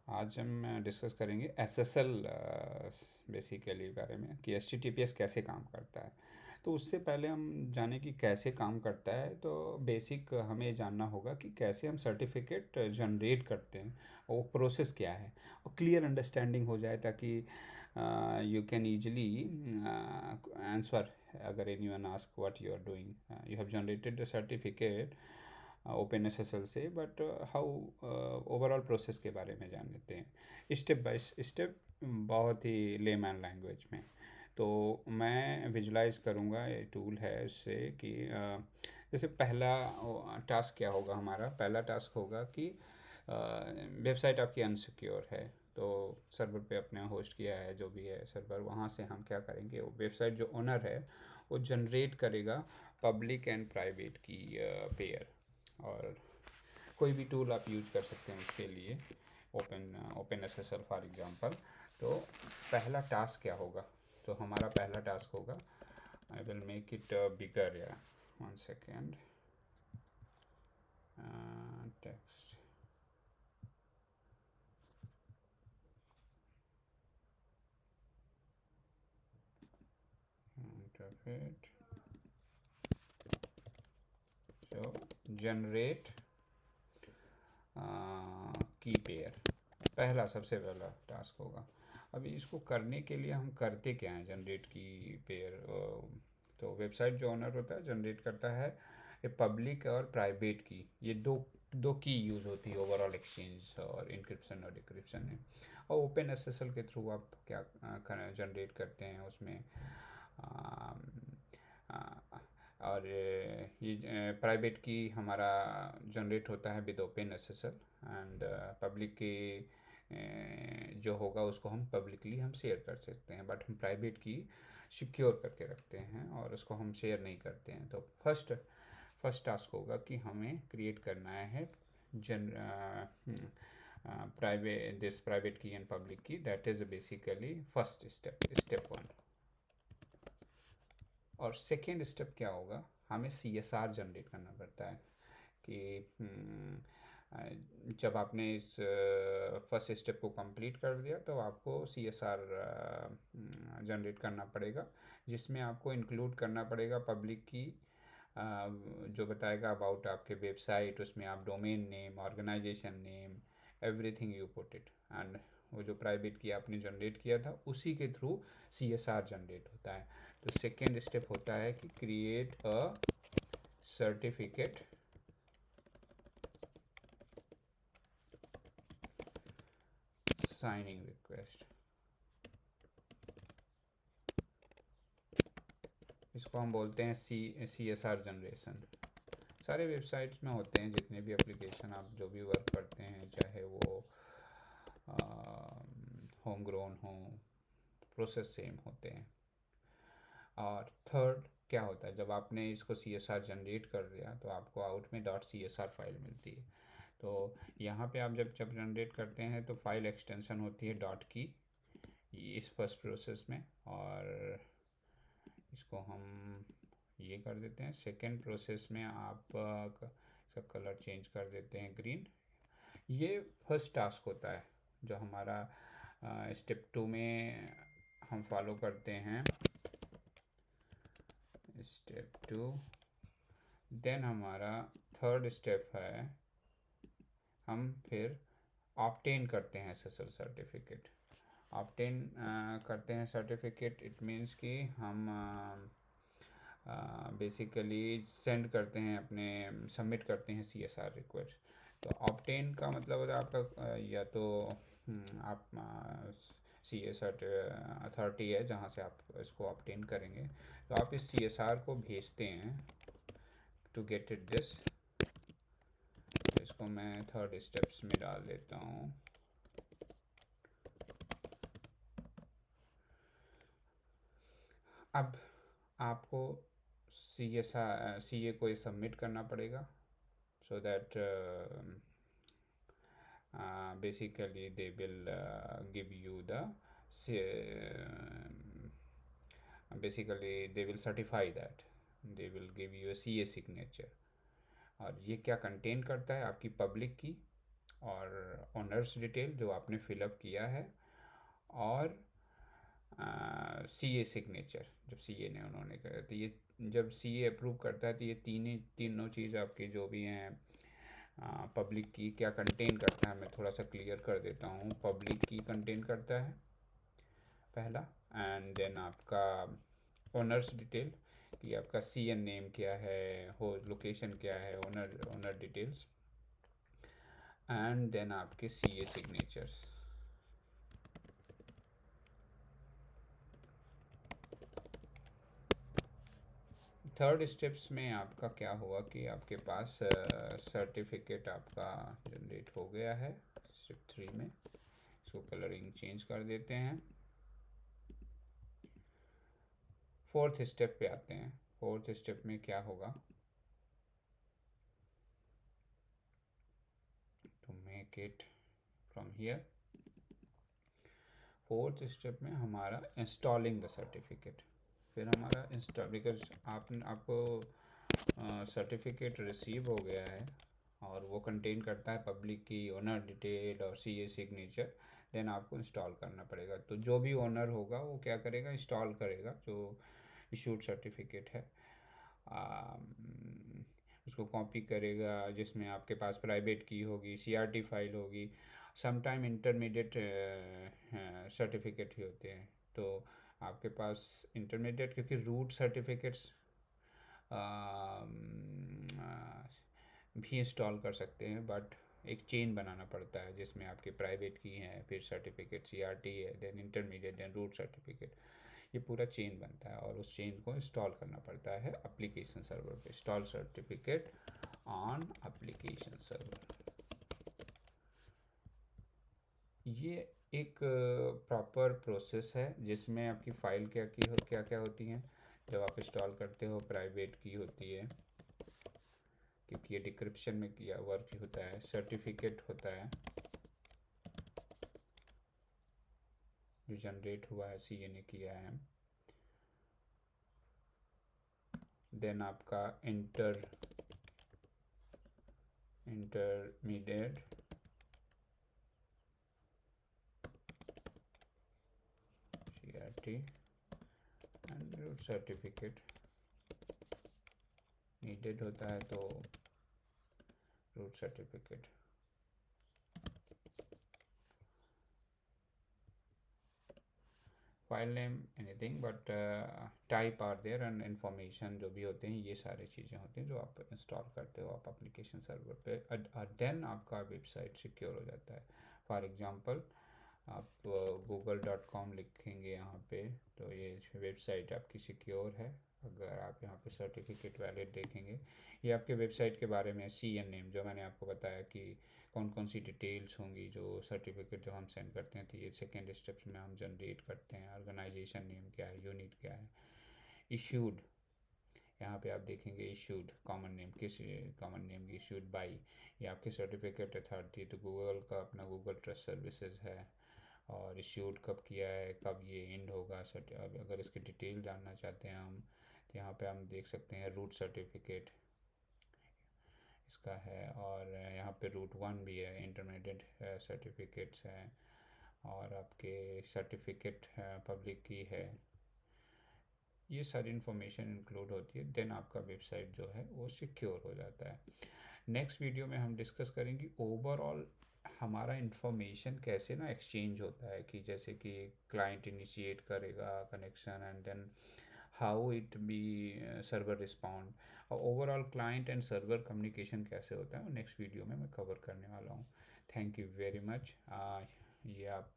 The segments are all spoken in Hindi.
आज हम डिस्कस करेंगे एसएसएल बेसिकली बारे में कि एचटीटीपीएस कैसे काम करता है। तो उससे पहले हम जाने कि कैसे काम करता है, तो बेसिक हमें ये जानना होगा कि कैसे हम सर्टिफिकेट जनरेट करते हैं, वो प्रोसेस क्या है, और क्लियर अंडरस्टैंडिंग हो जाए ताकि यू कैन ईजिली आंसर अगर anyone ask what you are doing. You have generated the certificate open SSL से, बट हाउ ओवरऑल प्रोसेस के बारे में जान लेते हैं स्टेप बाय स्टेप, बहुत ही लेमैन लैंग्वेज में। तो मैं विजुलाइज करूँगा, ये टूल है उससे कि जैसे पहला टास्क क्या होगा। हमारा पहला टास्क होगा कि वेबसाइट आपकी अनसिक्योर है, तो सर्वर पे अपने होस्ट किया है जो भी है सर्वर, वहाँ से हम क्या करेंगे, वो वेबसाइट जो ओनर है वो जनरेट करेगा पब्लिक एंड प्राइवेट की पेयर। और कोई भी टूल आप यूज कर सकते हैं उसके लिए, open S S L for example. तो पहला टास्क क्या होगा, तो हमारा पहला टास्क होगा, I will make it bigger, या one second, text interface, so generate की पेयर, पहला सबसे पहला टास्क होगा। अभी इसको करने के लिए हम करते क्या हैं, जनरेट की पेयर। तो वेबसाइट जो ओनर होता है जनरेट करता है ये पब्लिक और प्राइवेट की, ये दो दो की यूज़ होती है ओवरऑल एक्सचेंज और इंक्रिप्शन और डिक्रिप्शन में। और ओपन एसएसएल के थ्रू आप क्या जनरेट करते हैं उसमें, और ये प्राइवेट की हमारा जनरेट होता है with open SSL, and public की जो होगा उसको हम पब्लिकली हम शेयर कर सकते हैं, बट हम प्राइवेट की सिक्योर करके रखते हैं और उसको हम शेयर नहीं करते हैं। तो फर्स्ट टास्क होगा कि हमें क्रिएट करना है जन प्राइवेट की एंड पब्लिक की, that is basically first step one. और सेकेंड स्टेप क्या होगा, हमें सी एस आर जनरेट करना पड़ता है कि जब आपने इस फर्स्ट स्टेप को कंप्लीट कर दिया तो आपको सी एस आर जनरेट करना पड़ेगा, जिसमें आपको इंक्लूड करना पड़ेगा पब्लिक की जो बताएगा अबाउट आपके वेबसाइट, उसमें आप domain name, organisation name, everything you put it. And वो जो प्राइवेट की आपने जनरेट किया था उसी के through C S R generate होता है। तो सेकेंड स्टेप होता है कि create a certificate signing request, इसको हम बोलते हैं सी एस आर जनरेशन। सारे वेबसाइट्स में होते हैं, जितने भी एप्लीकेशन आप जो भी वर्क करते हैं, चाहे वो होम ग्रोन हो, प्रोसेस सेम होते हैं। और थर्ड क्या होता है, जब आपने इसको सी एस आर जनरेट कर दिया तो आपको आउट में dot C S R file मिलती है। तो यहाँ पे आप जब जब जनरेट करते हैं तो फाइल एक्सटेंशन होती है डॉट की इस फर्स्ट प्रोसेस में, और इसको हम ये कर देते हैं। सेकेंड प्रोसेस में आप इसका कलर चेंज कर देते हैं ग्रीन। ये फर्स्ट टास्क होता है जो हमारा स्टेप टू में हम फॉलो करते हैं। स्टेप टू, देन हमारा थर्ड स्टेप है, हम फिर ऑब्टेन करते हैं एसएसएल सर्टिफिकेट। ऑब्टेन करते हैं सर्टिफिकेट, इट मीन्स कि हम बेसिकली सेंड करते हैं अपने, सबमिट करते हैं सी एस आर रिक्वेस्ट। तो ऑब्टेन का मतलब होता है आपका या तो आप सी एस आर अथॉरिटी है जहाँ से आप इसको ऑब्टेन करेंगे, तो आप इस सी एस आर को भेजते हैं टू गेट इट दिस। तो इसको मैं थर्ड स्टेप्स में डाल देता हूँ। अब आपको सी ए को ये सबमिट करना पड़ेगा, so that basically they will give you the basically they will certify that, they will give you a CA signature। और ये क्या कंटेन करता है, आपकी पब्लिक की और ओनर्स डिटेल जो आपने फिलअप किया है, और सीए सिग्नेचर जब सीए ने उन्होंने करा, तो ये जब सीए अप्रूव करता है तो ये तीनों चीज़ आपके जो भी हैं पब्लिक की क्या कंटेन करता है, मैं थोड़ा सा क्लियर कर देता हूँ। पब्लिक की कंटेन करता है पहला, एंड देन आपका ओनर्स डिटेल कि आपका सीएन नेम क्या है, हो लोकेशन क्या है, ओनर डिटेल्स, एंड देन आपके सीए सिग्नेचर्स। थर्ड स्टेप्स में आपका क्या हुआ कि आपके पास सर्टिफिकेट आपका जनरेट हो गया है स्टेप 3 में। इसको कलरिंग चेंज कर देते हैं। फोर्थ स्टेप पे आते हैं। फोर्थ स्टेप में क्या होगा, to make it from here, fourth step में हमारा इंस्टॉलिंग द सर्टिफिकेट। फिर हमारा इंस्टॉल, बिकॉज आपको सर्टिफिकेट रिसीव हो गया है और वो कंटेन करता है पब्लिक की ओनर डिटेल और सीए सिग्नेचर, देन आपको इंस्टॉल करना पड़ेगा। तो जो भी ओनर होगा वो क्या करेगा, इंस्टॉल करेगा जो इशूड सर्टिफिकेट है, उसको कॉपी करेगा, जिसमें आपके पास प्राइवेट की होगी, सीआरटी फाइल होगी, समटाइम इंटरमीडिएट सर्टिफिकेट ही होते हैं। तो आपके पास इंटरमीडिएट, क्योंकि रूट सर्टिफिकेट्स भी इंस्टॉल कर सकते हैं, बट एक चेन बनाना पड़ता है जिसमें आपके प्राइवेट की हैं, फिर सर्टिफिकेट सीआरटी है, then intermediate, then root certificate, ये पूरा चेन बनता है और उस चेन को इंस्टॉल करना पड़ता है एप्लीकेशन सर्वर पे। Install certificate on application server, ये एक प्रॉपर प्रोसेस है जिसमें आपकी फ़ाइल क्या क्या होती हैं। जब आप इंस्टॉल करते हो प्राइवेट की होती है, क्योंकि ये डिक्रिप्शन में किया वर्क होता है। सर्टिफिकेट होता है जो जनरेट हुआ है, सीए ने किया है। देन आपका intermediate CRT and root certificate needed होता है, तो root certificate. File name anything but type are there, and information जो भी होते हैं, ये सारी चीज़ें होती हैं जो आप इंस्टॉल करते हो आप एप्लीकेशन सर्वर पे। देन आपका वेबसाइट सिक्योर हो जाता है। फॉर एग्जांपल आप google.com लिखेंगे यहाँ पे, तो ये वेबसाइट आपकी सिक्योर है। अगर आप यहाँ पे सर्टिफिकेट वैलिड देखेंगे, ये आपके वेबसाइट के बारे में सीएन नेम, जो मैंने आपको बताया कि कौन कौन सी डिटेल्स होंगी जो सर्टिफिकेट जब हम सेंड करते हैं, तो ये सेकेंड स्टेप्स में हम जनरेट करते हैं। ऑर्गेनाइजेशन नेम क्या है, यूनिट क्या है, इशूड, यहाँ पे आप देखेंगे इशूड कॉमन नेम, किस कॉमन नेम की इशूड बाई, ये आपके सर्टिफिकेट अथॉरिटी, तो गूगल का अपना गूगल ट्रस्ट सर्विसेज है, और इश्यूड कब किया है, कब ये एंड होगा। अब अगर इसकी डिटेल जानना चाहते हैं हम, तो यहाँ पे हम देख सकते हैं रूट सर्टिफिकेट इसका है, और यहाँ पे रूट 1 भी है, इंटरमीडिएट सर्टिफिकेट्स हैं, और आपके सर्टिफिकेट पब्लिक की है, ये सारी इन्फॉर्मेशन इंक्लूड होती है। देन आपका वेबसाइट जो है वो सिक्योर हो जाता है। नेक्स्ट वीडियो में हम डिस्कस करेंगे ओवरऑल हमारा इंफॉर्मेशन कैसे ना एक्सचेंज होता है, कि जैसे कि क्लाइंट इनिशिएट करेगा connection, and then how it be server respond, और overall client and server communication कैसे होता है, नेक्स्ट वीडियो में मैं कवर करने वाला हूँ। Thank you very much. ये आप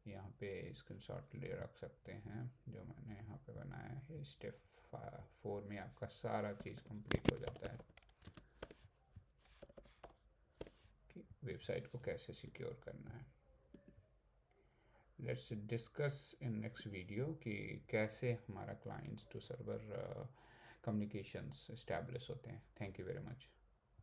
यहाँ पे स्क्रीनशॉट ले रख सकते हैं जो मैंने यहाँ पे बनाया है। स्टेप 4 में आपका सारा चीज़ कंप्लीट हो जाता है कि वेबसाइट को कैसे सिक्योर करना है। Let's discuss in next video कि कैसे हमारा clients to server communications establish होते हैं। Thank you very much.